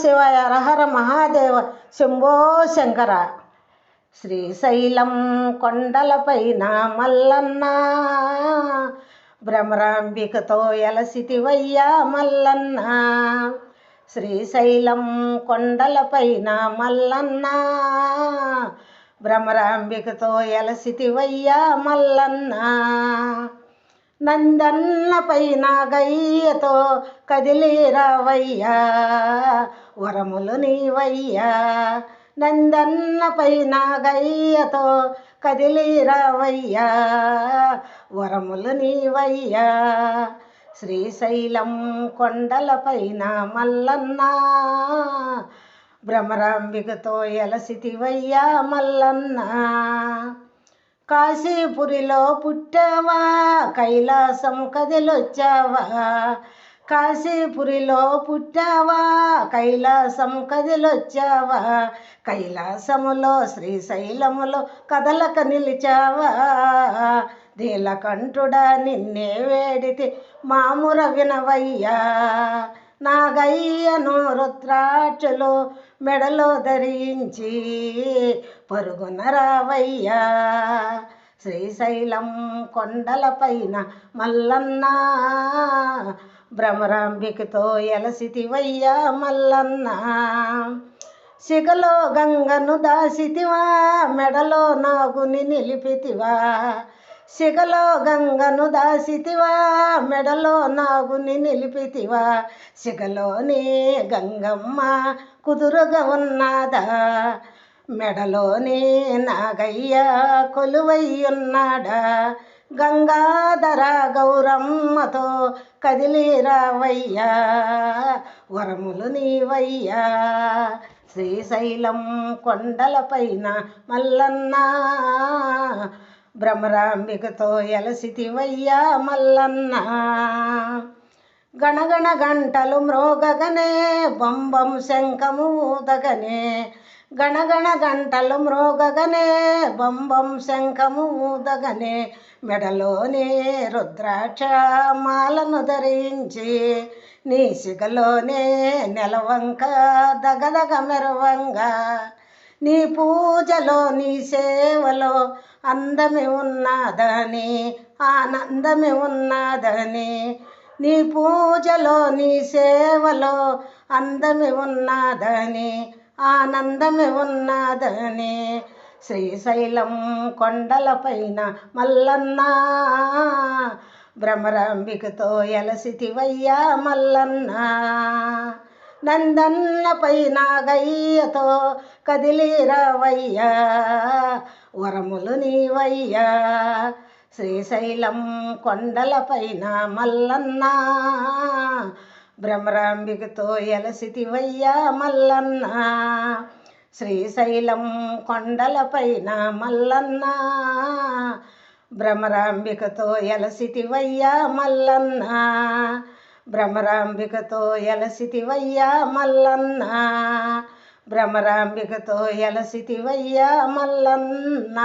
శివాయ, హర మహాదేవ, శంభో శంకర. శ్రీశైలం కొండలపైన మల్లన్న, భ్రమరాంబికతో ఎలసితివయ్యా మల్లన్న. శ్రీశైలం కొండలపైన మల్లన్న, భ్రమరాంబికతో ఎలసితివయ్యా మల్లన్న. నందన్న పైన గయ్యతో కదిలిరావయ్యా, వరములు నీవయ్యా. నందన్న పైన గయ్యతో కదిలిరావయ్యా, వరములు నీవయ్యా. శ్రీశైలం కొండలపైన మల్లన్న, భ్రమరాంబికతో ఎలసితివయ్యా మల్లన్న. కాశీపురిలో పుట్టావా, కైలాసం కదిలొచ్చావా. కాశీపురిలో పుట్టావా, కైలాసం కదిలొచ్చావా. కైలాసములో శ్రీశైలములో కదలక నిలిచావా. నీలకంఠుడా నిన్నే వేడితే మాముర వినవయ్యా. నాగయ్యను రుద్రాక్షలు మెడలో ధరించి పరుగున రావయ్యా. శ్రీశైలం కొండలపైన మల్లన్న, భ్రమరాంబికతో ఎలసితివయ్యా మల్లన్న. శిఖలో గంగను దాసితివా, మెడలో నాగుని నిలిపితివా. శిఖలో గంగను దాసితివా, మెడలో నాగుని నిలిపితివా. శిఖలోనే గంగమ్మ కుదురుగా ఉన్నదా, మెడలోనే నాగయ్య కొలువయ్యున్నాడా. గంగాధర గౌరమ్మతో కదిలిరావయ్యా, వరములు నీవయ్యా. శ్రీశైలం కొండలపైన మల్లన్న, భ్రమరాంబికతో ఎలసితివయ్యా మల్లన్న. గణగణ గంటలు మ్రోగగనే, బొంబం శంఖము ఊదగనే. గణగణ గంటలు మ్రోగగనే, బొంబం శంఖము ఊదగనే. మెడలోనే రుద్రాక్ష మాలను ధరించి, నీ సిగలోనే నెలవంక దగదగ మెరవంగా. నీ పూజలో నీ సేవలో అందమే ఉన్నదని, ఆనందమే ఉన్నదని. నీ పూజలో నీ సేవలో అందమే ఉన్నదని, ఆనందమే ఉన్నదని. శ్రీశైలం కొండలపైన మల్లన్న, భ్రమరాంబికతో ఎలసితివయ్యా మల్లన్న. నందన్న పైన గయ్యతో కదిలిరావయ్యా, వరములు నీవయ్యా. శ్రీశైలం కొండలపైన మల్లన్న, భ్రమరాంబికతో ఎలసితివయ్యా మల్లన్న. శ్రీశైలం కొండలపైన మల్లన్న, భ్రమరాంబికతో ఎలసితివయ్యా మల్లన్న. భ్రమరాంబికతో ఎలసితివయ్యా మల్లన్న, భ్రమరాంబికతో ఎలసితివయ్యా మల్లన్న.